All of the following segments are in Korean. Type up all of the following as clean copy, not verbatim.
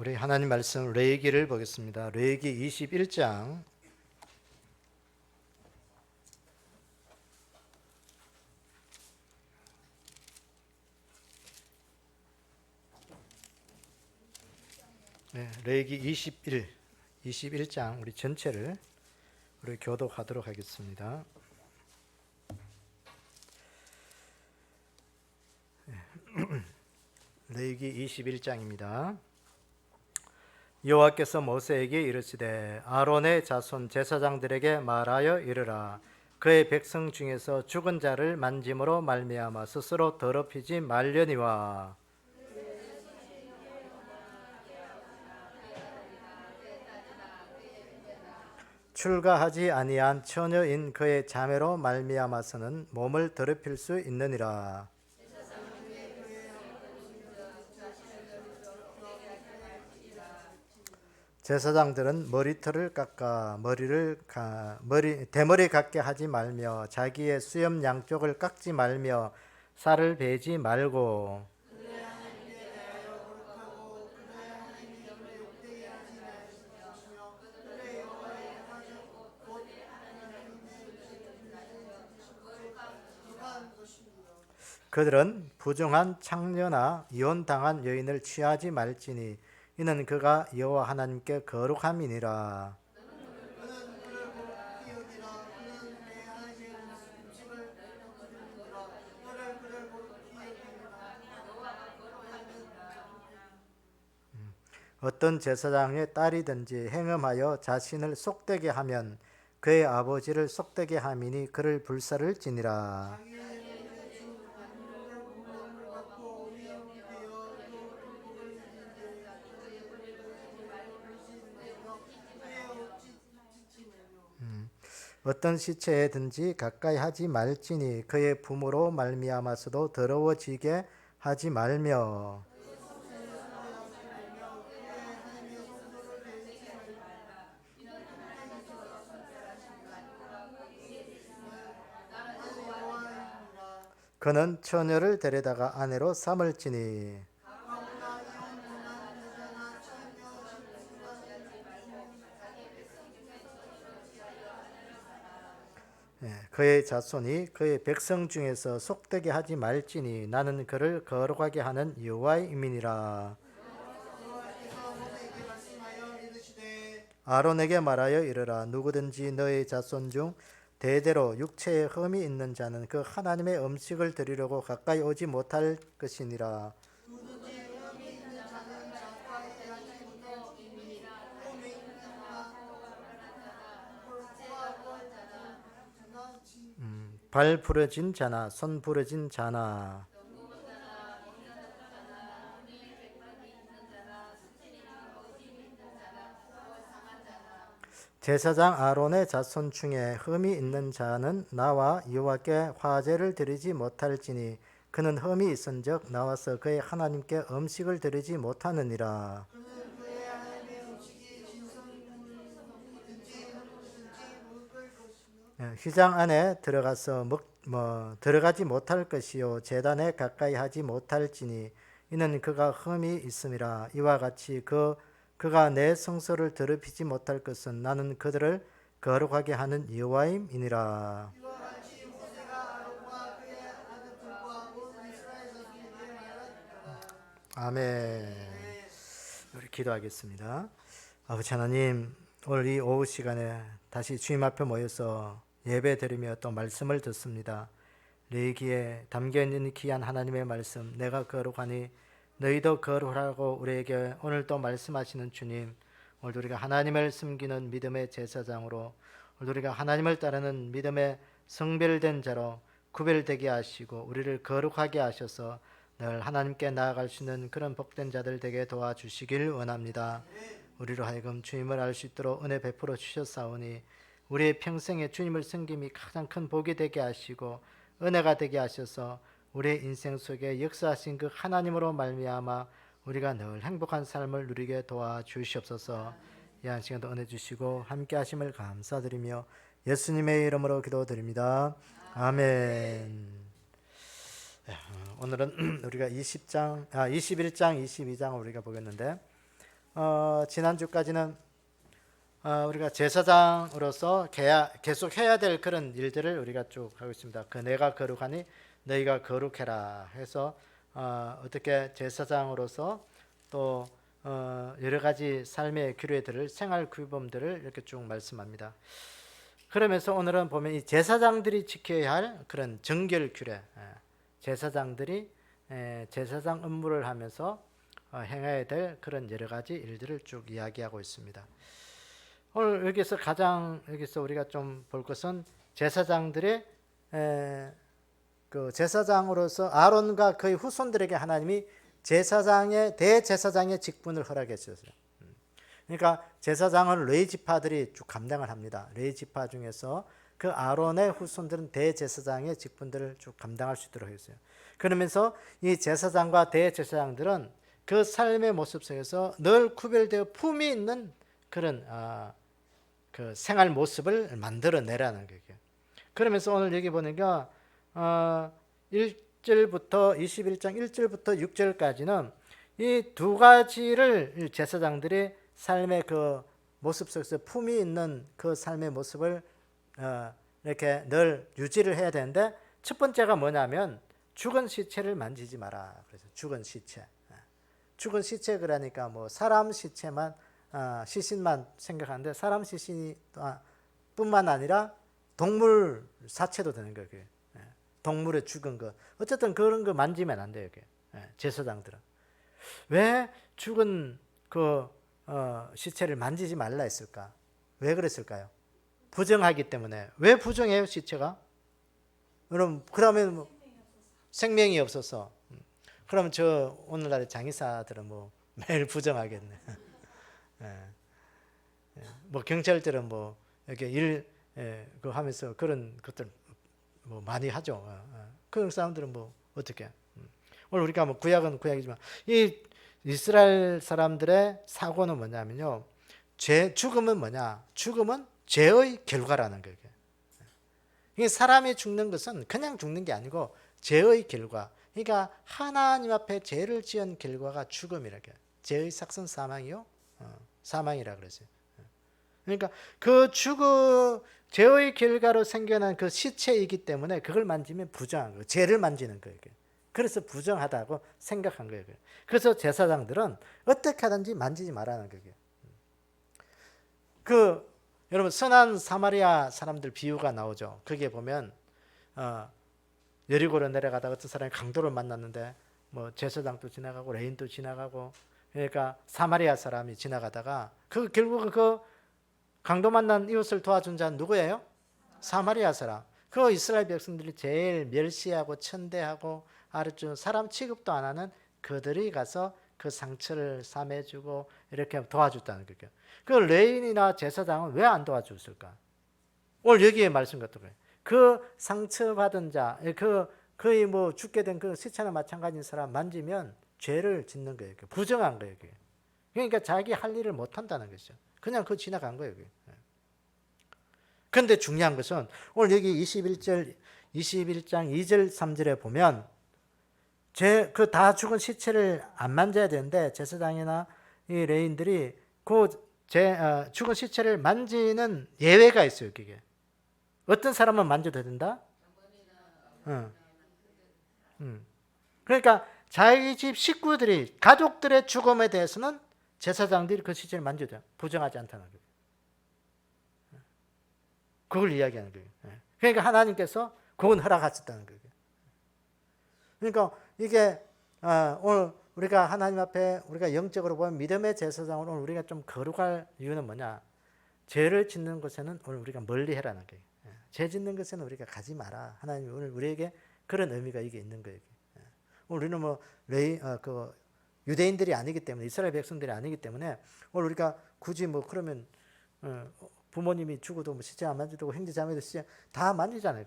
우리 하나님 말씀 레위기를 보겠습니다. 레위기 21장 레위기 21장 우리 전체를 우리 교독하도록 하겠습니다. 레위기 21장입니다. 여호와께서 모세에게 이르시되 아론의 자손 제사장들에게 말하여 이르라. 그의 백성 중에서 죽은 자를 만짐으로 말미암아 스스로 더럽히지 말려니와 출가하지 아니한 처녀인 그의 자매로 말미암아서는 몸을 더럽힐 수 있느니라. 제사장들은 머리털을 깎아 대머리 같게 하지 말며 자기의 수염 양쪽을 깎지 말며 살을 베지 말고 그들은 부정한 창녀나 이혼당한 여인을 취하지 말지니 이는 그가 여호와 하나님께 거룩함이니라. 어떤 제사장의 딸이든지 행음하여 자신을 속되게 하면 그의 아버지를 속되게 함이니 그를 불살을지니라. 어떤 시체에든지 가까이 하지 말지니 그의 부모로 말미암아서도 더러워지게 하지 말며 그는 처녀를 데려다가 아내로 삼을지니 그의 자손이 그의 백성 중에서 속되게 하지 말지니 나는 그를 거룩하게 하는 여호와의 이민이라. 아론에게 말하여 이르라. 누구든지 너의 자손 중 대대로 육체에 흠이 있는 자는 그 하나님의 음식을 드리려고 가까이 오지 못할 것이니라. 발 부러진 자나 손 부러진 자나 제사장 아론의 자손 중에 흠이 있는 자는 나와 여호와께 화제를 드리지 못할지니 그는 흠이 있은즉 나와서 그의 하나님께 음식을 드리지 못하느니라. 휘장 안에 들어가지 못할 것이요 제단에 가까이 하지 못할지니 이는 그가 흠이 있음이라. 이와 같이 그가 내 성소를 더럽히지 못할 것은 나는 그들을 거룩하게 하는 여호와임이니라. 아멘. 우리 기도하겠습니다. 아버지 하나님, 오늘 이 오후 시간에 다시 주님 앞에 모여서 예배 드리며 또 말씀을 듣습니다. 레위기에 담겨있는 귀한 하나님의 말씀, 내가 거룩하니 너희도 거룩하라고 우리에게 오늘 또 말씀하시는 주님, 오늘 우리가 하나님을 섬기는 믿음의 제사장으로, 오늘 우리가 하나님을 따르는 믿음의 성별된 자로 구별되게 하시고 우리를 거룩하게 하셔서 늘 하나님께 나아갈 수 있는 그런 복된 자들 되게 도와주시길 원합니다. 우리로 하여금 주님을 알 수 있도록 은혜 베풀어 주셨사오니 우리의 평생에 주님을 섬김이 가장 큰 복이 되게 하시고 은혜가 되게 하셔서 우리의 인생 속에 역사하신 그 하나님으로 말미암아 우리가 늘 행복한 삶을 누리게 도와주시옵소서. 이 한 시간도 은혜 주시고 함께 하심을 감사드리며 예수님의 이름으로 기도드립니다. 아멘. 오늘은 우리가 21장, 22장 우리가 보겠는데 지난주까지는 우리가 제사장으로서 계속 해야 될 그런 일들을 우리가 쭉 하고 있습니다. 그 내가 거룩하니 너희가 거룩해라 해서 어떻게 제사장으로서 또 여러 가지 삶의 규례들을 생활 규범들을 이렇게 쭉 말씀합니다. 그러면서 오늘은 보면 이 제사장들이 지켜야 할 그런 정결 규례, 제사장들이 제사장 업무를 하면서 행해야 될 그런 여러 가지 일들을 쭉 이야기하고 있습니다. 오늘 여기서 우리가 좀 볼 것은 제사장들의 그 제사장으로서 아론과 그의 후손들에게 하나님이 대제사장의 직분을 허락해 주셨어요. 그러니까 제사장은 레위 지파들이 쭉 감당을 합니다. 레위 지파 중에서 그 아론의 후손들은 대제사장의 직분들을 쭉 감당할 수 있도록 했어요. 그러면서 이 제사장과 대제사장들은 그 삶의 모습 속에서 늘 구별되어 품이 있는 그런 그 생활 모습을 만들어내라는 거예요. 그러면서 오늘 여기 보니까 1절부터 21장 1절부터 6절까지는 이 두 가지를 제사장들이 삶의 그 모습 속에서 품이 있는 그 삶의 모습을 이렇게 늘 유지를 해야 되는데, 첫 번째가 뭐냐면 죽은 시체를 만지지 마라. 그래서 죽은 시체 그러니까 뭐 사람 시체만 시신만 생각하는데, 사람 시신이 뿐만 아니라 동물 사체도 되는 거예요. 동물의 죽은 거, 어쨌든 그런 거 만지면 안 돼요. 제사장들은 왜 죽은 그 시체를 만지지 말라 했을까? 왜 그랬을까요? 부정하기 때문에. 왜 부정해요, 시체가? 그러면 뭐 생명이 없어서. 그러면 저 오늘날의 장의사들은 뭐 매일 부정하겠네. 뭐 경찰들은 뭐 이렇게 그 하면서 그런 것들 뭐 많이 하죠. 그런 사람들은 뭐 어떻게? 오늘 우리가 뭐 구약은 구약이지만 이 이스라엘 사람들의 사고는 뭐냐면요, 죽음은 뭐냐? 죽음은 죄의 결과라는 거예요. 이게 사람이 죽는 것은 그냥 죽는 게 아니고 죄의 결과. 그러니까 하나님 앞에 죄를 지은 결과가 죽음이라고. 죄의 삭선 사망이요, 사망이라 그러죠. 그러니까 그 죄의 결과로 생겨난 그 시체이기 때문에 그걸 만지면 부정한 거예요. 죄를 만지는 거예요. 그래서 부정하다고 생각한 거예요. 그래서 제사장들은 어떻게 하든지 만지지 말라는 거예요. 여러분 선한 사마리아 사람들 비유가 나오죠. 거기에 보면 여리고로 내려가다가 어떤 사람이 강도를 만났는데 뭐 제사장도 지나가고 레인도 지나가고, 그러니까 사마리아 사람이 지나가다가 결국 그 강도 만난 이웃을 도와준 자는 누구예요? 사마리아 사람. 그 이스라엘 백성들이 제일 멸시하고 천대하고 아주 사람 취급도 안 하는 그들이 가서 그 상처를 싸매주고 이렇게 도와줬다는 거예요. 그 레인이나 제사장은 왜 안 도와줬을까? 오늘 여기에 말씀 같은 거예요. 그 상처받은 자, 거의 뭐 죽게 된 그 시체나 마찬가지인 사람 만지면 죄를 짓는 거예요. 부정한 거예요. 그러니까 자기 할 일을 못 한다는 것이죠. 그냥 그거 지나간 거예요. 그런데 중요한 것은 오늘 여기 21장 2절 3절에 보면 그 다 죽은 시체를 안 만져야 되는데, 제사장이나 이 레인들이 그 죽은 시체를 만지는 예외가 있어요. 그게 어떤 사람은 만져도 된다. 그러니까 자기 집 식구들이, 가족들의 죽음에 대해서는 제사장들이 그 시체를 만져도 돼요. 부정하지 않다는 거예요. 그걸 이야기하는 거예요. 그러니까 하나님께서 그건 허락하셨다는 거예요. 그러니까 이게 오늘 우리가 하나님 앞에 우리가 영적으로 보면 믿음의 제사장으로 오늘 우리가 좀 거룩할 이유는 뭐냐? 죄를 짓는 것에는 오늘 우리가 멀리 해라는 거예요. 죄 짓는 것에는 우리가 가지 마라. 하나님이 오늘 우리에게 그런 의미가 이게 있는 거예요. 우리는 뭐 유대인들이 아니기 때문에, 이스라엘 백성들이 아니기 때문에 오늘 우리가 굳이 뭐 그러면 부모님이 죽어도 뭐 시체 안 만지고 형제자매도 시체 다 만지잖아요.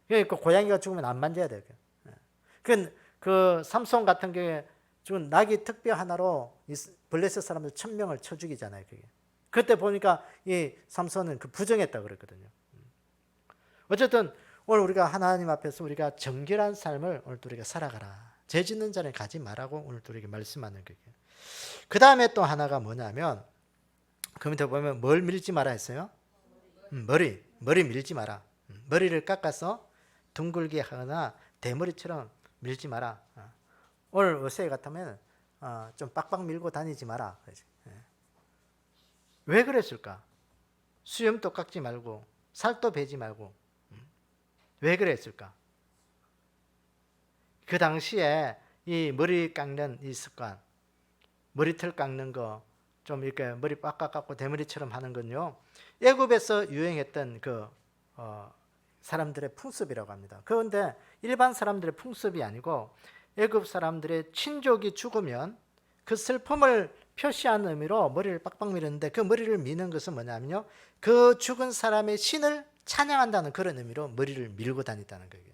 그러니까 고양이가 죽으면 안 만져야 돼요. 그 삼손 같은 경우에 죽은 낙이 특별 하나로 블레셋 사람들 1000명을 쳐 죽이잖아요. 그때 보니까 이 삼손은 부정했다고 그랬거든요. 어쨌든 오늘 우리가 하나님 앞에서 우리가 정결한 삶을 오늘 또 우리가 살아가라. 죄 짓는 자는 가지 말라고 오늘 또 우리에게 말씀하는 거예요. 그 다음에 또 하나가 뭐냐면 그 밑에 보면 뭘 밀지 마라 했어요? 머리 밀지 마라. 머리를 깎아서 둥글게 하거나 대머리처럼 밀지 마라. 오늘 어세 같으면 좀 빡빡 밀고 다니지 마라. 왜 그랬을까? 수염도 깎지 말고 살도 베지 말고 왜 그랬을까? 그 당시에 이 머리 깎는 이 습관, 머리털 깎는 거 좀 이렇게 머리 빡빡 깎고 대머리처럼 하는 건요, 애굽에서 유행했던 그 사람들의 풍습이라고 합니다. 그런데 일반 사람들의 풍습이 아니고 애굽 사람들의 친족이 죽으면 그 슬픔을 표시하는 의미로 머리를 빡빡 밀었는데, 그 머리를 미는 것은 뭐냐면요, 그 죽은 사람의 신을 찬양한다는 그런 의미로 머리를 밀고 다녔다는 거예요.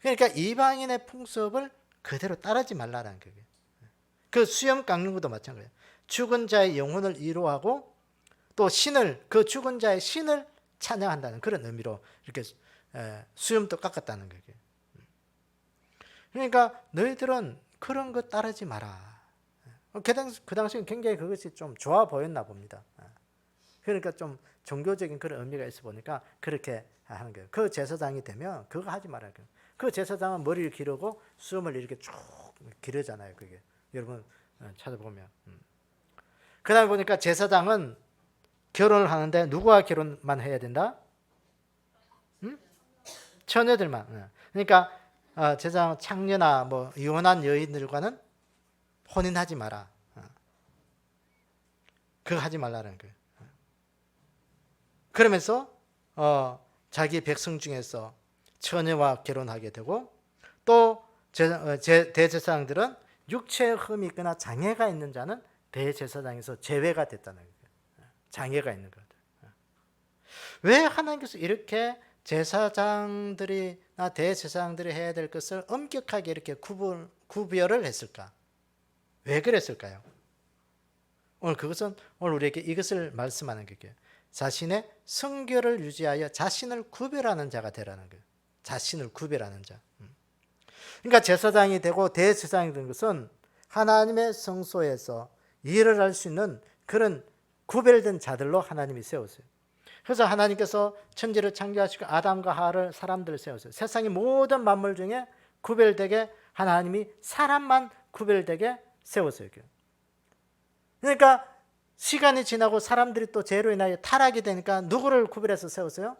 그러니까 이방인의 풍습을 그대로 따르지 말라는 거예요. 그 수염 깎는 것도 마찬가지예요. 죽은 자의 영혼을 위로하고 또 신을, 그 죽은 자의 신을 찬양한다는 그런 의미로 이렇게 수염도 깎았다는 거예요. 그러니까 너희들은 그런 거 따르지 마라. 그 당시엔 굉장히 그것이 좀 좋아 보였나 봅니다. 그러니까 좀 종교적인 그런 의미가 있어 보니까 그렇게 하는 거예요. 그 제사장이 되면 그거 하지 말아요. 그 제사장은 머리를 기르고 수염을 이렇게 쭉 기르잖아요. 그게 여러분 찾아보면. 그 다음에 보니까 제사장은 결혼을 하는데 누구와 결혼만 해야 된다? 처녀들만. 그러니까 제사장 창녀나 뭐 이혼한 여인들과는 혼인하지 마라. 그거 하지 말라는 거예요. 그러면서 자기 백성 중에서 처녀와 결혼하게 되고, 또 대제사장들은 육체에 흠이 있거나 장애가 있는 자는 대제사장에서 제외가 됐다는 거예요. 장애가 있는 것들. 왜 하나님께서 이렇게 제사장들이나 대제사장들이 해야 될 것을 엄격하게 이렇게 구별을 했을까? 왜 그랬을까요? 오늘 우리에게 이것을 말씀하는 거예요. 자신의 성결을 유지하여 자신을 구별하는 자가 되라는 거예요. 자신을 구별하는 자. 그러니까 제사장이 되고 대제사장이 된 것은 하나님의 성소에서 일을 할 수 있는 그런 구별된 자들로 하나님이 세웠어요. 그래서 하나님께서 천지를 창조하시고 아담과 하와를 사람들을 세웠어요. 세상의 모든 만물 중에 구별되게 하나님이 사람만 구별되게 세웠어요. 그러니까 시간이 지나고 사람들이 또 죄로 인하여 타락이 되니까 누구를 구별해서 세웠어요?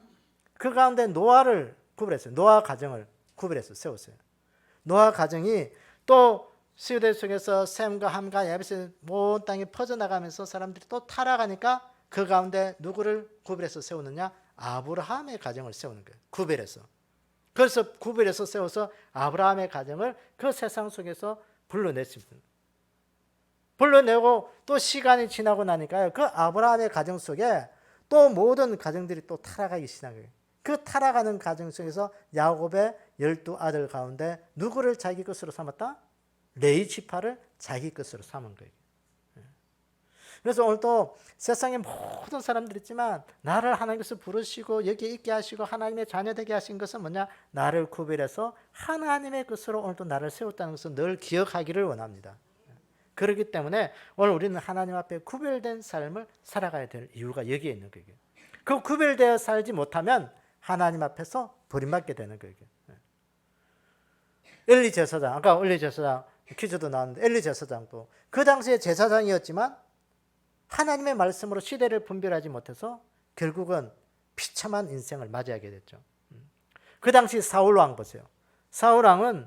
그 가운데 노아를 구별했어요. 노아 가정을 구별해서 세웠어요. 노아 가정이 또 시대 속에서 셈과 함과 야벳의 모든 땅에 퍼져나가면서 사람들이 또 타락하니까 그 가운데 누구를 구별해서 세우느냐? 아브라함의 가정을 세우는 거예요. 구별해서. 그래서 구별해서 세워서 아브라함의 가정을 그 세상 속에서 불러냈습니다. 불러내고 또 시간이 지나고 나니까요, 그 아브라함의 가정 속에 또 모든 가정들이 또 타락하기 시작해요. 그 타락하는 가정 속에서 야곱의 12아들 가운데 누구를 자기 것으로 삼았다? 레위 지파를 자기 것으로 삼은 거예요. 그래서 오늘 또 세상에 모든 사람들이 있지만 나를 하나님께서 부르시고 여기에 있게 하시고 하나님의 자녀 되게 하신 것은 뭐냐? 나를 구별해서 하나님의 것으로 오늘 또 나를 세웠다는 것을 늘 기억하기를 원합니다. 그렇기 때문에 오늘 우리는 하나님 앞에 구별된 삶을 살아가야 될 이유가 여기에 있는 거예요. 그 구별되어 살지 못하면 하나님 앞에서 버림받게 되는 거예요. 엘리 제사장, 아까 엘리 제사장 퀴즈도 나왔는데 엘리 제사장도 그 당시에 제사장이었지만 하나님의 말씀으로 시대를 분별하지 못해서 결국은 비참한 인생을 맞이하게 됐죠. 그 당시 사울 왕 보세요. 사울 왕은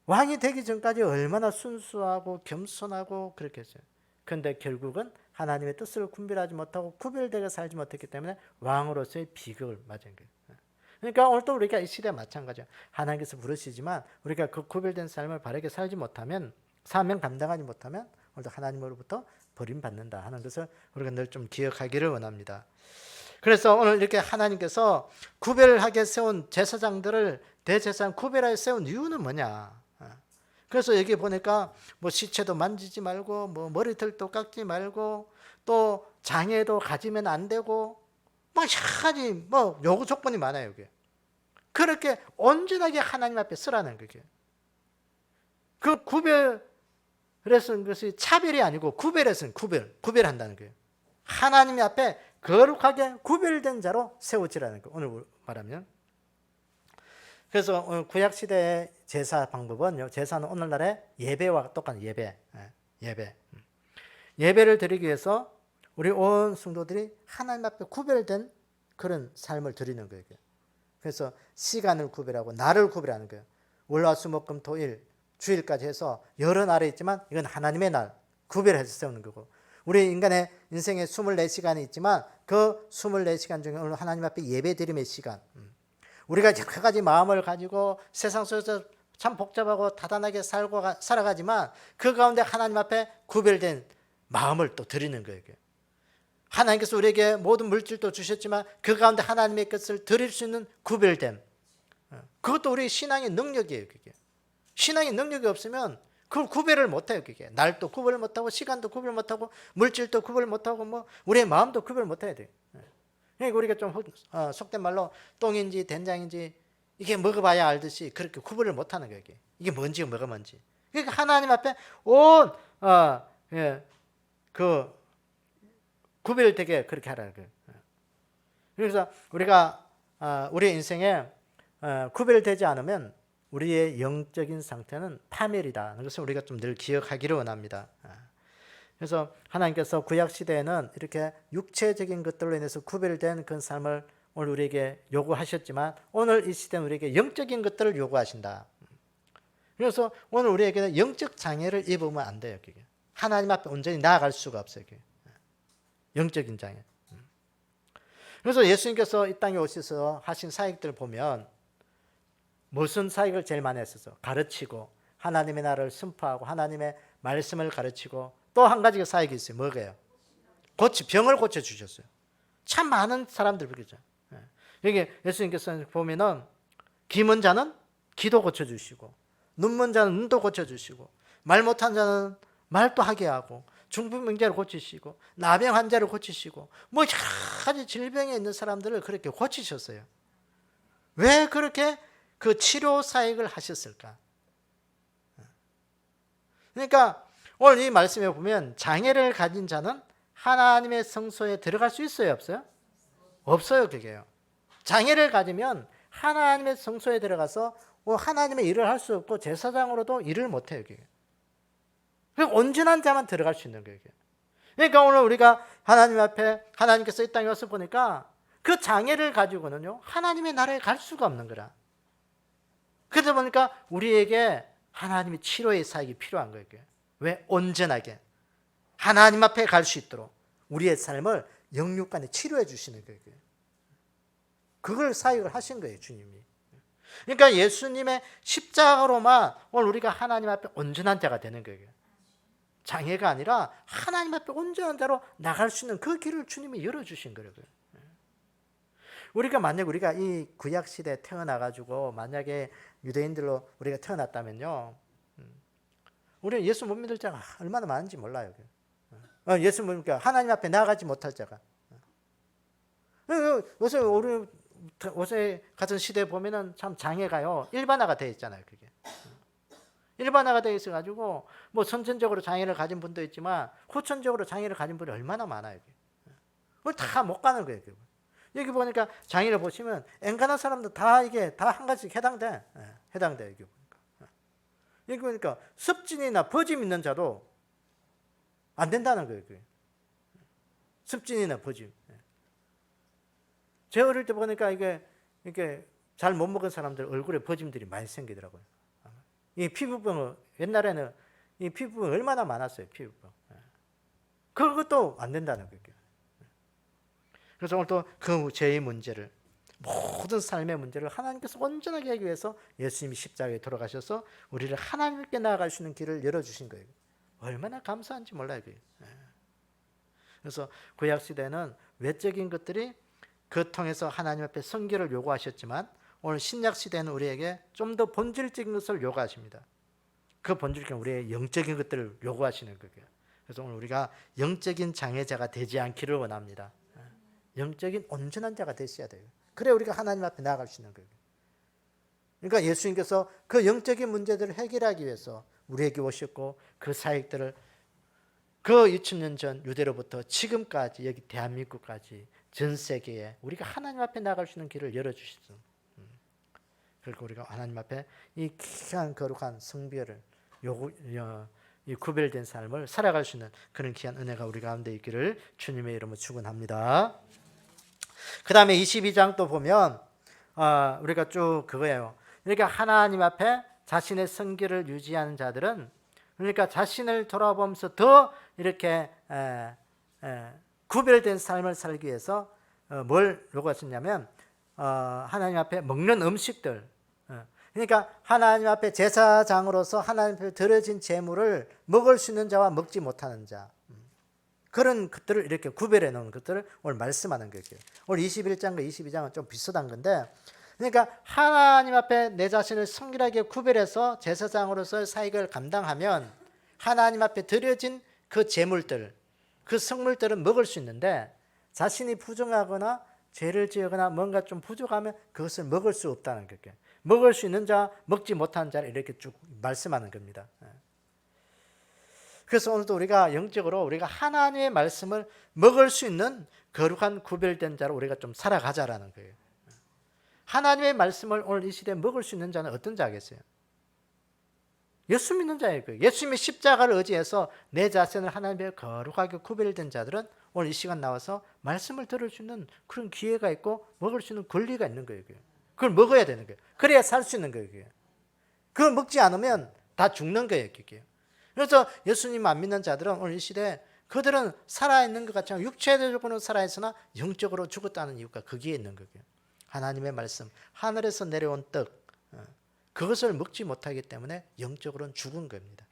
왕이 되기 전까지 얼마나 순수하고 겸손하고 그렇게 했어요. 그런데 결국은 하나님의 뜻을 분별하지 못하고 구별되게 살지 못했기 때문에 왕으로서의 비극을 맞은 거예요. 그러니까 오늘도 우리가 이 시대에 마찬가지야. 하나님께서 부르시지만 우리가 그 구별된 삶을 바르게 살지 못하면, 사명 감당하지 못하면 오늘도 하나님으로부터 버림받는다 하는 것을 우리가 늘 좀 기억하기를 원합니다. 그래서 오늘 이렇게 하나님께서 구별하게 세운 제사장들을 대제사장 구별하게 세운 이유는 뭐냐? 그래서 여기 보니까 뭐 시체도 만지지 말고 뭐 머리털도 깎지 말고 또 장애도 가지면 안 되고 뭐 여러 가지 뭐 요구 조건이 많아요. 여기. 그렇게 온전하게 하나님 앞에 쓰라는 거예요. 그 구별 그래서 그것이 차별이 아니고 구별해서는 구별한다는 거예요. 하나님 앞에 거룩하게 구별된 자로 세워지라는 거예요. 오늘 말하면. 그래서 구약 시대의 제사 방법은, 제사는 오늘날의 예배와 똑같은 예배를 드리기 위해서 우리 온 성도들이 하나님 앞에 구별된 그런 삶을 드리는 거예요. 그래서 시간을 구별하고 날을 구별하는 거예요. 월화수목금토일 주일까지 해서 여러 날이 있지만 이건 하나님의 날 구별해서 세우는 거고, 우리 인간의 인생에 24시간이 있지만 그 24시간 중에 오늘 하나님 앞에 예배드림의 시간, 우리가 여러 가지 마음을 가지고 세상 속에서 참 복잡하고 다단하게 살아가지만 그 가운데 하나님 앞에 구별된 마음을 또 드리는 거예요. 하나님께서 우리에게 모든 물질도 주셨지만 그 가운데 하나님의 것을 드릴 수 있는 구별됨, 그것도 우리 신앙의 능력이에요. 그게 신앙의 능력이 없으면 그걸 구별을 못해요. 그게 날도 구별 못하고 시간도 구별 못하고 물질도 구별 못하고 뭐 우리의 마음도 구별 못해야 돼요. 그러니까 우리가 좀 속된 말로 똥인지 된장인지 이게 먹어봐야 알듯이 그렇게 구별을 못하는 거예요. 이게 뭔지 뭐가 뭔지. 그러니까 하나님 앞에 온 그 구별되게 그렇게 하라는 거예요. 그래서 우리가 우리 인생에 구별되지 않으면 우리의 영적인 상태는 파멸이다. 그것을 우리가 좀 늘 기억하기를 원합니다. 그래서 하나님께서 구약 시대에는 이렇게 육체적인 것들로 인해서 구별된 그런 삶을 오늘 우리에게 요구하셨지만 오늘 이 시대는 우리에게 영적인 것들을 요구하신다. 그래서 오늘 우리에게는 영적 장애를 입으면 안 돼요. 그게. 하나님 앞에 온전히 나아갈 수가 없어요. 그게. 영적인 장애. 그래서 예수님께서 이 땅에 오셔서 하신 사역들을 보면 무슨 사역을 제일 많이 했었어? 가르치고 하나님의 나라를 선포하고 하나님의 말씀을 가르치고 또 한 가지가 사역이 있어요. 뭐예요? 병을 고쳐주셨어요. 참 많은 사람들 그러죠. 여기 예수님께서 보면은 기문 자는 기도 고쳐주시고 눈먼 자는 눈도 고쳐주시고 말 못한 자는 말도 하게 하고 중풍병자를 고치시고 나병 환자를 고치시고 뭐 여러 가지 질병에 있는 사람들을 그렇게 고치셨어요. 왜 그렇게 그 치료 사역을 하셨을까? 그러니까 오늘 이 말씀에 보면 장애를 가진 자는 하나님의 성소에 들어갈 수 있어요, 없어요? 없어요, 그게요. 장애를 가지면 하나님의 성소에 들어가서 하나님의 일을 할 수 없고 제사장으로도 일을 못 해요, 그게. 온전한 자만 들어갈 수 있는 거예요. 그러니까 오늘 우리가 하나님 앞에 하나님께서 이 땅에 와서 보니까 그 장애를 가지고는요 하나님의 나라에 갈 수가 없는 거라. 그러다 보니까 우리에게 하나님의 치료의 사역이 필요한 거예요. 왜? 온전하게 하나님 앞에 갈 수 있도록 우리의 삶을 영육간에 치료해 주시는 거예요. 그걸 사역을 하신 거예요, 주님이. 그러니까 예수님의 십자가로만 오늘 우리가 하나님 앞에 온전한 자가 되는 거예요. 장애가 아니라 하나님 앞에 온전한 자로 나갈 수 있는 그 길을 주님이 열어주신 거예요. 우리가 이 구약 시대에 태어나가지고 만약에 유대인들로 우리가 태어났다면요, 우리는 예수 못 믿을 자가 얼마나 많은지 몰라요. 예수 못 믿으니까 하나님 앞에 나아가지 못할 자가. 요새 같은 시대에 보면은 참 장애가요 일반화가 되어 있잖아요. 그게 일반화가 되어 있어가지고 뭐 선천적으로 장애를 가진 분도 있지만 후천적으로 장애를 가진 분이 얼마나 많아요. 그걸 다 못 가는 거예요. 여기 보니까 장애를 보시면 엔간한 사람들 다 이게 다 한 가지씩 해당돼. 여기 보니까. 여기 보니까 습진이나 버짐 있는 자도 안 된다는 거예요. 습진이나 버짐. 제 어릴 때 보니까 이게 잘 못 먹은 사람들 얼굴에 버짐들이 많이 생기더라고요. 이 피부병, 옛날에는 이 피부병 얼마나 많았어요, 피부병. 그것도 안 된다는 거예요. 그래서 오늘 또 그 죄의 문제를, 모든 삶의 문제를 하나님께서 온전하게 하기 위해서 예수님이 십자가에 돌아가셔서 우리를 하나님께 나아갈 수 있는 길을 열어주신 거예요. 얼마나 감사한지 몰라요. 그래서 구약시대는 외적인 것들이 그 통해서 하나님 앞에 선결을 요구하셨지만 오늘 신약시대는 우리에게 좀 더 본질적인 것을 요구하십니다. 그 본질적인 우리의 영적인 것들을 요구하시는 거예요. 그래서 오늘 우리가 영적인 장애자가 되지 않기를 원합니다. 영적인 온전한 자가 되셔야 돼요. 그래 우리가 하나님 앞에 나아갈 수 있는 거예요. 그러니까 예수님께서 그 영적인 문제들을 해결하기 위해서 우리에게 오셨고 그 사역들을 그 2000년 전 유대로부터 지금까지 여기 대한민국까지 전 세계에 우리가 하나님 앞에 나갈 수 있는 길을 열어주시죠. 그리고 우리가 하나님 앞에 이 귀한 거룩한 성별을 이 구별된 삶을 살아갈 수 있는 그런 귀한 은혜가 우리 가운데 있기를 주님의 이름으로 축원합니다. 그 다음에 22장 또 보면 우리가 쭉 그거예요. 그러니까 하나님 앞에 자신의 성결을 유지하는 자들은 그러니까 자신을 돌아보면서 더 이렇게 구별된 삶을 살기 위해서 뭘 요구하셨냐면 하나님 앞에 먹는 음식들, 그러니까 하나님 앞에 제사장으로서 하나님 앞에 드려진 제물을 먹을 수 있는 자와 먹지 못하는 자, 그런 것들을 이렇게 구별해 놓은 것들을 오늘 말씀하는 거예요. 오늘 21장과 22장은 좀 비슷한 건데, 그러니까 하나님 앞에 내 자신을 성결하게 구별해서 제사장으로서 사역을 감당하면 하나님 앞에 드려진 그 제물들, 그 성물들은 먹을 수 있는데 자신이 부정하거나 죄를 지으거나 뭔가 좀 부족하면 그것을 먹을 수 없다는 거예요. 먹을 수 있는 자, 먹지 못하는 자를 이렇게 쭉 말씀하는 겁니다. 그래서 오늘도 우리가 영적으로 우리가 하나님의 말씀을 먹을 수 있는 거룩한 구별된 자로 우리가 좀 살아가자라는 거예요. 하나님의 말씀을 오늘 이 시대에 먹을 수 있는 자는 어떤 자겠어요? 예수 믿는 자예요. 예수님의 십자가를 의지해서 내 자신을 하나님의 거룩하게 구별된 자들은 오늘 이 시간 나와서 말씀을 들을 수 있는 그런 기회가 있고 먹을 수 있는 권리가 있는 거예요. 그걸 먹어야 되는 거예요. 그래야 살 수 있는 거예요. 그걸 먹지 않으면 다 죽는 거예요. 그래서 예수님 안 믿는 자들은 오늘 이 시대에 그들은 살아있는 것 같지만 육체적으로 살아있으나 영적으로 죽었다는 이유가 거기에 있는 거예요. 하나님의 말씀, 하늘에서 내려온 떡, 그것을 먹지 못하기 때문에 영적으로는 죽은 겁니다.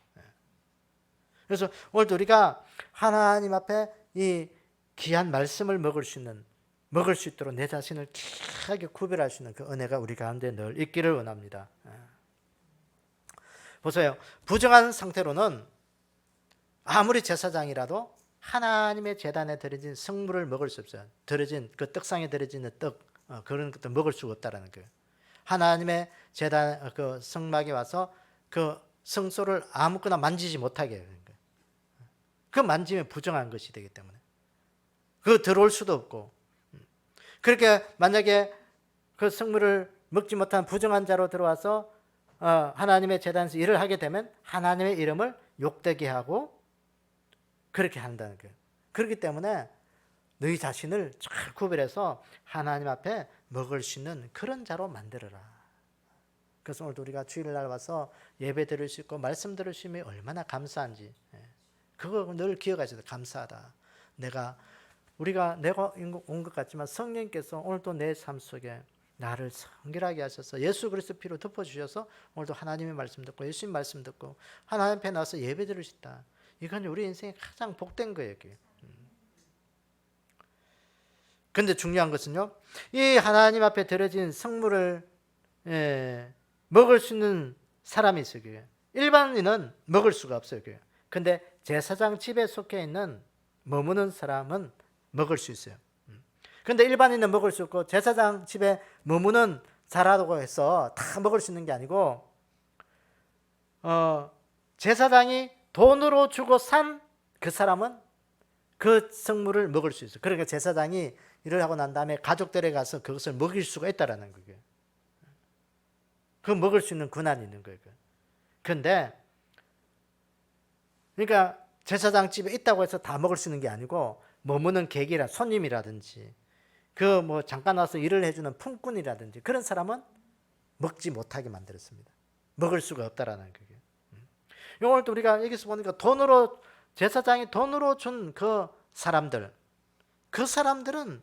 그래서 오늘도 우리가 하나님 앞에 이 귀한 말씀을 먹을 수 있도록 내 자신을 귀하게 구별할 수 있는 그 은혜가 우리 가운데 늘 있기를 원합니다. 보세요. 부정한 상태로는 아무리 제사장이라도 하나님의 제단에 드려진 성물을 먹을 수 없어요. 드려진 그 떡상에 드려진 떡, 그런 것도 먹을 수가 없다라는 거예요. 하나님의 제단 그 성막에 와서 그 성소를 아무거나 만지지 못하게 하는 거예요. 그 만지면 부정한 것이 되기 때문에 그 들어올 수도 없고, 그렇게 만약에 그 성물을 먹지 못한 부정한 자로 들어와서 하나님의 제단에서 일을 하게 되면 하나님의 이름을 욕되게 하고 그렇게 한다는 거예요. 그렇기 때문에 너희 자신을 잘 구별해서 하나님 앞에 먹을 수 있는 그런 자로 만들어라. 그래서 오늘도 우리가 주일날 와서 예배 드릴 수 있고 말씀 들을 수 있으면 얼마나 감사한지, 그거 늘 기억하셔야 돼요. 감사하다. 내가 온 것 같지만 성령께서 오늘도 내 삶 속에 나를 성결하게 하셔서 예수 그리스도 피로 덮어주셔서 오늘도 하나님의 말씀 듣고 예수님 말씀 듣고 하나님 앞에 나와서 예배 드릴 수 있다. 이건 우리 인생에 가장 복된 거예요. 그런데 중요한 것은요, 이 하나님 앞에 드려진 성물을 먹을 수 있는 사람이 있어요. 일반인은 먹을 수가 없어요. 그런데 제사장 집에 속해 있는 머무는 사람은 먹을 수 있어요. 그런데 일반인은 먹을 수 없고 제사장 집에 머무는 자라고 해서 다 먹을 수 있는 게 아니고 제사장이 돈으로 주고 산 그 사람은 그 성물을 먹을 수 있어요. 그러니까 제사장이 일을 하고 난 다음에 가족들에 가서 그것을 먹일 수가 있다라는 거예요. 그 먹을 수 있는 권한이 있는 거예요. 그런데 그러니까 제사장 집에 있다고 해서 다 먹을 수 있는 게 아니고 머무는 객이라 손님이라든지 그 뭐 잠깐 와서 일을 해주는 품꾼이라든지 그런 사람은 먹지 못하게 만들었습니다. 먹을 수가 없다라는 거예요. 오늘도 우리가 여기서 보니까 제사장이 돈으로 준 그 사람들은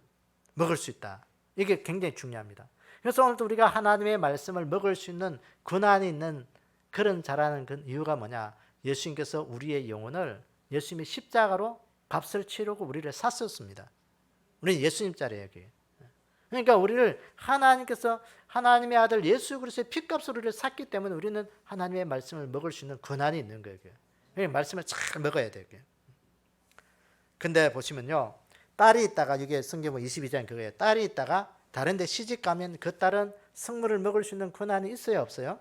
먹을 수 있다. 이게 굉장히 중요합니다. 그래서 오늘도 우리가 하나님의 말씀을 먹을 수 있는 권한이 있는 그런 자라는 그 이유가 뭐냐? 예수님께서 우리의 영혼을 예수님의 십자가로 값을 치르고 우리를 샀었습니다. 우리는 예수님 자리예요. 그러니까 우리를 하나님께서 하나님의 아들 예수 그리스도의 피값으로 우리를 샀기 때문에 우리는 하나님의 말씀을 먹을 수 있는 권한이 있는 거예요. 그러니까 말씀을 잘 먹어야 돼요. 근데 보시면요, 딸이 있다가 이게 성경은 22장 그거예요. 딸이 있다가 다른 데 시집 가면 그 딸은 성물을 먹을 수 있는 권한이 있어요, 없어요?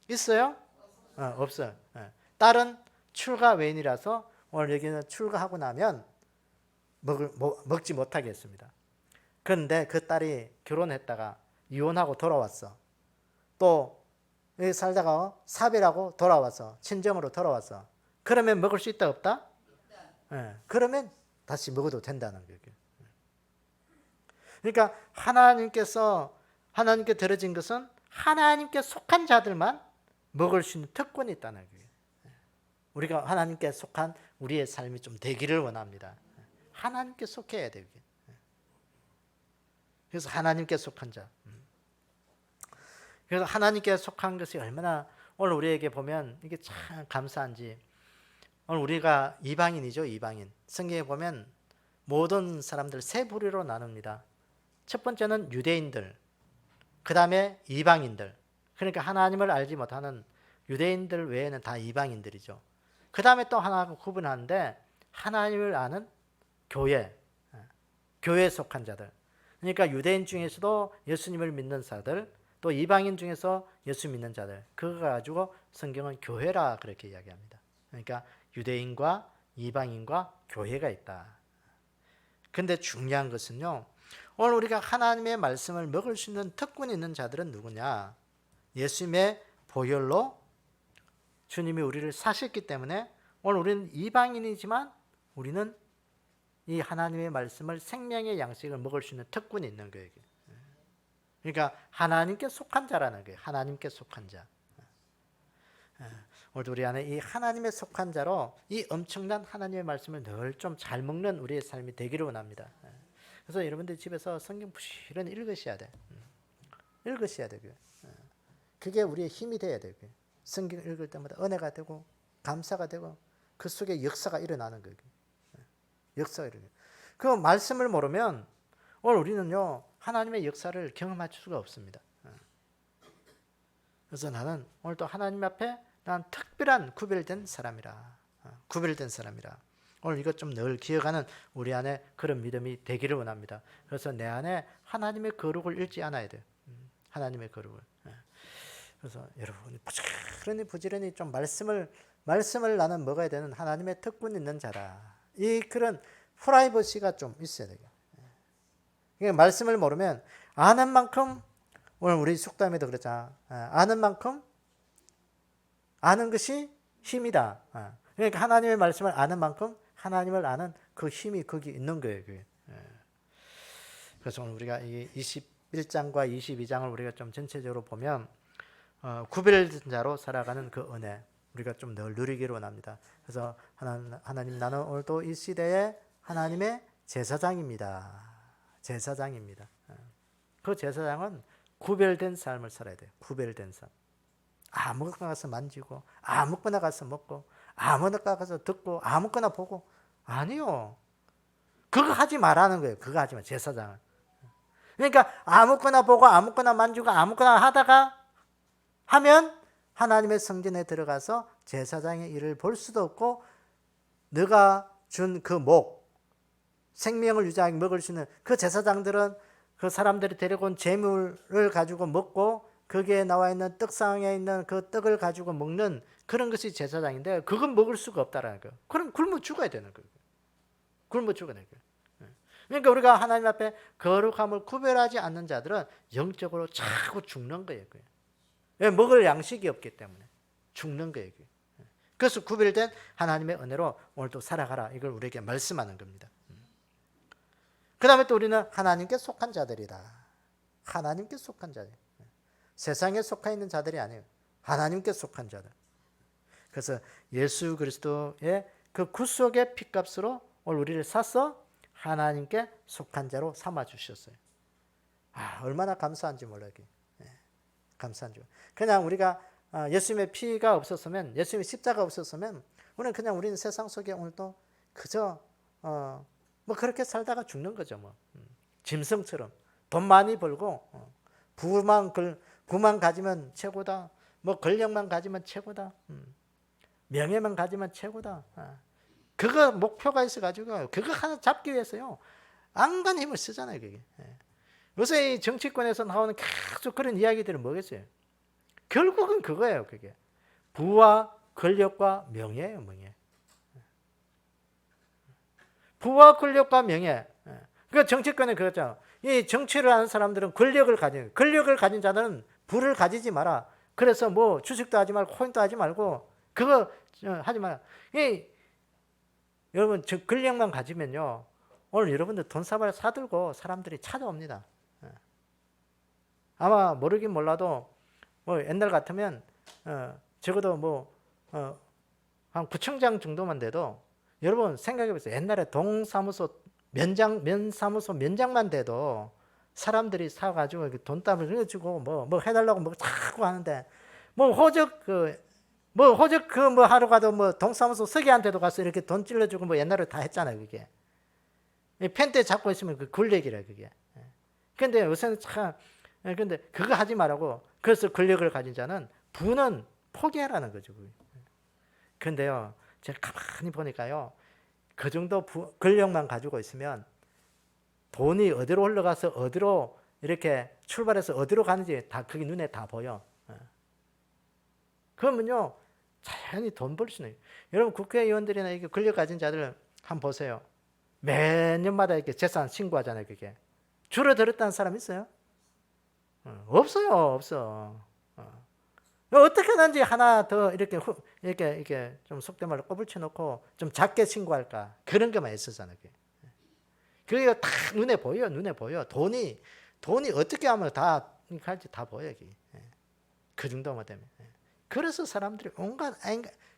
있어요? 없어요. 딸은 출가 외인이라서 오늘 여기는 출가하고 나면 먹지 못하게 했습니다. 그런데 그 딸이 결혼했다가 이혼하고 돌아왔어. 또 여기 살다가 사별하고 돌아와서 친정으로 돌아왔어. 그러면 먹을 수 있다 없다? 그러면 다시 먹어도 된다는 거예요. 그러니까 하나님께 드려진 것은 하나님께 속한 자들만 먹을 수 있는 특권이 있다는 거예요. 우리가 하나님께 속한 우리의 삶이 좀 되기를 원합니다. 하나님께 속해야 돼요. 그래서 하나님께 속한 자. 그래서 하나님께 속한 것이 얼마나 오늘 우리에게 보면 이게 참 감사한지. 오늘 우리가 이방인이죠, 이방인. 성경에 보면 모든 사람들 세 부류로 나눕니다. 첫 번째는 유대인들, 그 다음에 이방인들. 그러니까 하나님을 알지 못하는 유대인들 외에는 다 이방인들이죠. 그 다음에 또 하나 구분하는데 하나님을 아는 교회에 속한 자들. 그러니까 유대인 중에서도 예수님을 믿는 자들, 또 이방인 중에서 예수 믿는 자들. 그거 가지고 성경은 교회라 그렇게 이야기합니다. 그러니까 유대인과 이방인과 교회가 있다. 근데 중요한 것은요, 오늘 우리가 하나님의 말씀을 먹을 수 있는 특권이 있는 자들은 누구냐? 예수님의 보혈로 주님이 우리를 사셨기 때문에 오늘 우리는 이방인이지만 우리는 이 하나님의 말씀을 생명의 양식을 먹을 수 있는 특권이 있는 거예요. 그러니까 하나님께 속한 자라는 거예요. 하나님께 속한 자. 오늘 우리 안에 이 하나님의 속한 자로 이 엄청난 하나님의 말씀을 늘 좀 잘 먹는 우리의 삶이 되기를 원합니다. 그래서 여러분들 집에서 성경 부지런히 읽으셔야 돼. 읽으셔야 돼요. 그게 우리의 힘이 돼야 돼요. 성경 읽을 때마다 은혜가 되고 감사가 되고 그 속에 역사가 일어나는 거예요. 역사가 일어나요. 그 말씀을 모르면 오늘 우리는요 하나님의 역사를 경험할 수가 없습니다. 그래서 나는 오늘 또 하나님 앞에 난 특별한 구별된 사람이라. 구별된 사람이라. 오늘 이것 좀 늘 기억하는 우리 안에 그런 믿음이 되기를 원합니다. 그래서 내 안에 하나님의 거룩을 잃지 않아야 돼요. 하나님의 거룩을. 그래서 여러분 부지런히 좀 말씀을 나는 먹어야 되는 하나님의 특권 있는 자라. 이 그런 프라이버시가 좀 있어야 돼요. 그러니까 말씀을 모르면 아는 만큼 오늘 우리 숙담에도 그랬잖아. 아는 만큼 아는 것이 힘이다. 그러니까 하나님의 말씀을 아는 만큼 하나님을 아는 그 힘이 거기 있는 거예요. 그래서 오늘 우리가 이 21장과 22장을 우리가 좀 전체적으로 보면 구별된 자로 살아가는 그 은혜 우리가 좀 늘 누리기를 원합니다. 그래서 하나님 나는 오늘도 이 시대에 하나님의 제사장입니다. 제사장입니다. 그 제사장은 구별된 삶을 살아야 돼요. 구별된 삶. 아무거나 가서 만지고 아무거나 가서 먹고 아무거나 가서 듣고 아무거나 보고 아니요. 그거 하지 말라는 거예요. 그거 하지 마. 제사장은. 그러니까 아무거나 보고 아무거나 만지고 아무거나 하다가 하면 하나님의 성전에 들어가서 제사장의 일을 볼 수도 없고 너가 준 그 생명을 유지하게 먹을 수 있는 그 제사장들은 그 사람들이 데려온 재물을 가지고 먹고 거기에 나와 있는 떡상에 있는 그 떡을 가지고 먹는 그런 것이 제사장인데 그건 먹을 수가 없다라는 거예요. 그럼 굶어 죽어야 되는 거예요. 굶어 죽어야 되는 거예요. 그러니까 우리가 하나님 앞에 거룩함을 구별하지 않는 자들은 영적으로 자꾸 죽는 거예요. 왜? 먹을 양식이 없기 때문에 죽는 거예요. 그래서 구별된 하나님의 은혜로 오늘도 살아가라. 이걸 우리에게 말씀하는 겁니다. 그 다음에 또 우리는 하나님께 속한 자들이다. 하나님께 속한 자들. 세상에 속해 있는 자들이 아니에요. 하나님께 속한 자들. 그래서 예수 그리스도의 그 구속의 피값으로 오늘 우리를 사서 하나님께 속한 자로 삼아 주셨어요. 얼마나 감사한지 몰라요. 감사한지. 그냥 우리가 예수님의 피가 없었으면, 예수님의 십자가 없었으면 우리는 세상 속에 오늘도 그저 뭐 그렇게 살다가 죽는 거죠. 뭐 짐승처럼 돈 많이 벌고 부만 가지면 최고다. 뭐 권력만 가지면 최고다. 명예만 가지면 최고다. 그거 목표가 있어가지고 그거 하나 잡기 위해서요. 안간 힘을 쓰잖아요. 그게. 요새 이 정치권에서 나오는 계속 그런 이야기들은 뭐겠어요? 결국은 그거예요. 그게 부와 권력과 명예예요. 명예. 부와 권력과 명예. 그러니까 정치권에 그거잖아. 이 정치를 하는 사람들은 권력을 가진 자들은 부를 가지지 마라. 그래서 뭐 주식도 하지 말고 코인도 하지 말고 그거 하지 마라. 여러분 권력만 가지면요, 오늘 여러분들 돈 사발 사들고 사람들이 찾아옵니다. 아마 모르긴 몰라도 뭐 옛날 같으면 적어도 뭐 한 구청장 정도만 돼도, 여러분 생각해 보세요. 옛날에 동사무소 면사무소 면장만 돼도 사람들이 사가지고 돈땀을 흘려주고 뭐 해달라고 뭐 자꾸 하는데, 호적 하러 가도 뭐 동사무소 서기한테도 가서 이렇게 돈 찔러주고 뭐 옛날에 다 했잖아요. 그게 펜대 잡고 있으면 그 권력이라 그게. 근데 요새는 참, 근데 그거 하지 말라고. 그래서 권력을 가진 자는 부는 포기하라는 거죠. 근데요, 제가 가만히 보니까요, 그 정도 권력만 가지고 있으면 돈이 어디로 흘러가서 어디로 이렇게 출발해서 어디로 가는지 다 그게 눈에 다 보여. 그러면요, 자연히 돈 벌 수는 있어요. 여러분 국회의원들이나 이게 권력 가진 자들 한번 보세요. 매년마다 이렇게 재산 신고하잖아요. 그게 줄어들었다는 사람 있어요? 없어요. 없어. 어떻게든지 하나 더 이렇게 좀 속된 말로 꼬불쳐 놓고 좀 작게 신고할까, 그런 것만 있었잖아요. 그게 다 눈에 보여. 눈에 보여. 돈이 어떻게 하면 다 할지 다 보여. 그 정도만 되면. 그래서 사람들이 온갖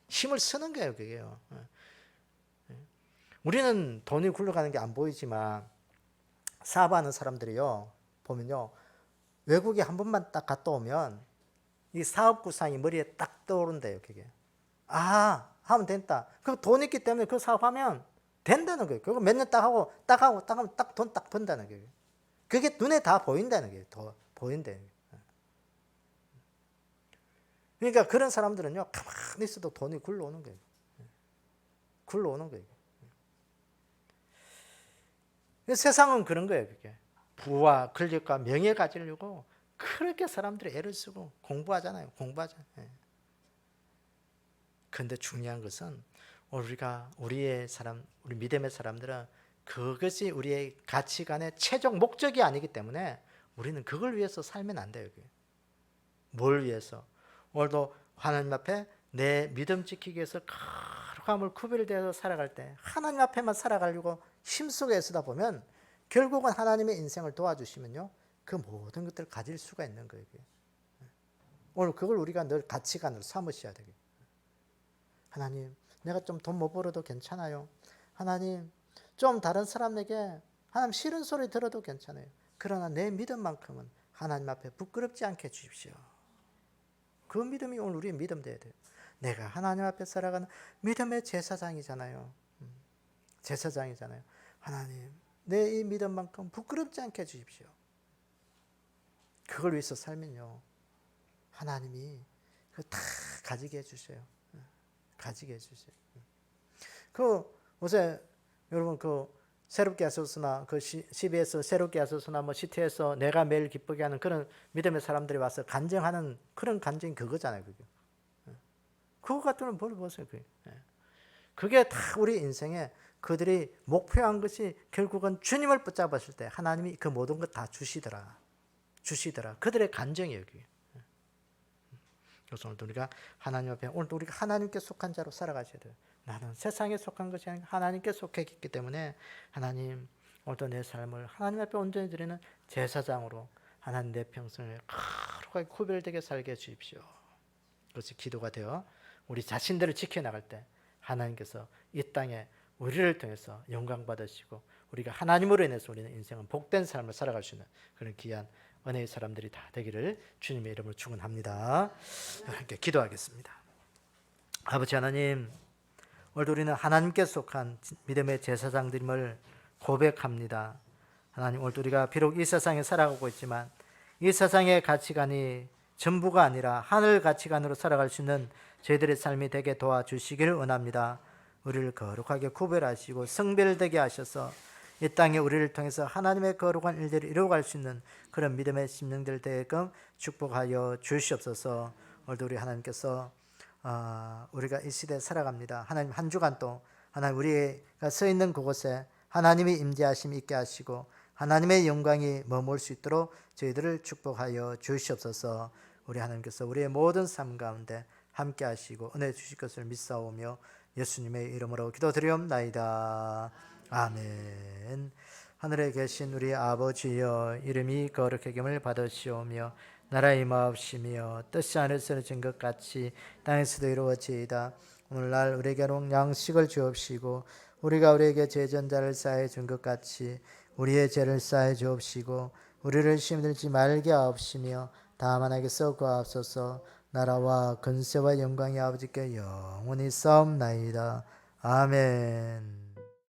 힘을 쓰는 거예요. 그게요. 우리는 돈이 굴러가는 게 안 보이지만 사업하는 사람들이요, 보면요, 외국에 한 번만 딱 갔다 오면 이 사업 구상이 머리에 딱 떠오른대요. 그게 하면 된다. 그 돈 있기 때문에 그 사업하면 된다는 거예요. 그거 몇 년 딱 하면 딱 돈 딱 번다는 거예요. 그게 눈에 다 보인다는 거예요. 더 보인대요. 그러니까 그런 사람들은요, 가만히 있어도 돈이 굴러오는 거예요. 굴러오는 거예요. 세상은 그런 거예요. 그게 부와 권력과 명예 가지려고 그렇게 사람들이 애를 쓰고 공부하잖아요. 그런데 중요한 것은 우리 믿음의 사람들은 그것이 우리의 가치관의 최종 목적이 아니기 때문에 우리는 그걸 위해서 살면 안 돼요. 뭘 위해서? 오늘도 하나님 앞에 내 믿음 지키기 위해서 거룩함을 구별되어서 살아갈 때, 하나님 앞에만 살아가려고 힘쓰고 애쓰다 보면 결국은 하나님의 인생을 도와주시면요, 그 모든 것들을 가질 수가 있는 거예요. 오늘 그걸 우리가 늘 가치관으로 삼으셔야 되겠어요. 하나님, 내가 좀 돈 못 벌어도 괜찮아요. 하나님, 좀 다른 사람에게 하나님 싫은 소리 들어도 괜찮아요. 그러나 내 믿음만큼은 하나님 앞에 부끄럽지 않게 해주십시오. 그 믿음이 오늘 우리의 믿음 되어야 돼요. 내가 하나님 앞에 살아가는 믿음의 제사장이잖아요. 제사장이잖아요. 하나님, 내 이 믿음만큼 부끄럽지 않게 해주십시오. 그걸 위해서 살면요, 하나님이 그거 다 가지게 해주세요. 가지게 해주세요. 요새 여러분 새롭게 하소서나 CBS 새롭게 하소서나 뭐 CT에서 내가 매일 기쁘게 하는 그런 믿음의 사람들이 와서 간증하는 그런 간증이 그거잖아요. 그거 같은 뭘 보세요. 그게 다 우리 인생에 그들이 목표한 것이 결국은 주님을 붙잡았을 때 하나님이 그 모든 것 다 주시더라. 그들의 간증이에요. 그래서 오늘도 우리가 하나님 앞에, 오늘도 우리가 하나님께 속한 자로 살아가셔야 돼요. 나는 세상에 속한 것이 아니라 하나님께 속해 있기 때문에 하나님, 오늘도 내 삶을 하나님 앞에 온전히 드리는 제사장으로 하나님 내 평생을 거룩하게 구별되게 살게 해주십시오. 그것이 기도가 되어 우리 자신들을 지켜나갈 때 하나님께서 이 땅에 우리를 통해서 영광 받으시고 우리가 하나님으로 인해서 우리는 인생은 복된 삶을 살아갈 수 있는 그런 귀한 은혜의 사람들이 다 되기를 주님의 이름으로 축원합니다. 함께 기도하겠습니다. 아버지 하나님, 오늘도 우리는 하나님께 속한 믿음의 제사장들임을 고백합니다. 하나님, 오늘도 우리가 비록 이 세상에 살아가고 있지만 이 세상의 가치관이 전부가 아니라 하늘 가치관으로 살아갈 수 있는 저희들의 삶이 되게 도와주시기를 원합니다. 우리를 거룩하게 구별하시고 성별되게 하셔서 이 땅에 우리를 통해서 하나님의 거룩한 일들을 이루어갈 수 있는 그런 믿음의 심령들 되게끔 축복하여 주시옵소서. 오늘도 우리 하나님께서 우리가 이 시대에 살아갑니다. 하나님 한 주간 또 하나님 우리가 서 있는 그곳에 하나님의 임재하심이 있게 하시고 하나님의 영광이 머물 수 있도록 저희들을 축복하여 주시옵소서. 우리 하나님께서 우리의 모든 삶 가운데 함께 하시고 은혜 주실 것을 믿사오며 예수님의 이름으로 기도드리옵나이다. 아멘. 하늘에 계신 우리 아버지여, 이름이 거룩하게 여김을 받으시오며 나라의 임하옵시며 뜻이 하늘에서 이루어진 것 같이 땅에서도 이루어지이다. 오늘날 우리에게 양식을 주옵시고 우리가 우리에게 죄전자를 사해 준 것 같이 우리의 죄를 사해 주옵시고 우리를 시험에 들지 말게 하옵시며 다만 하게서 구하옵소서. 나라와 근세와 영광이 아버지께 영원히 싸움나이다. 아멘.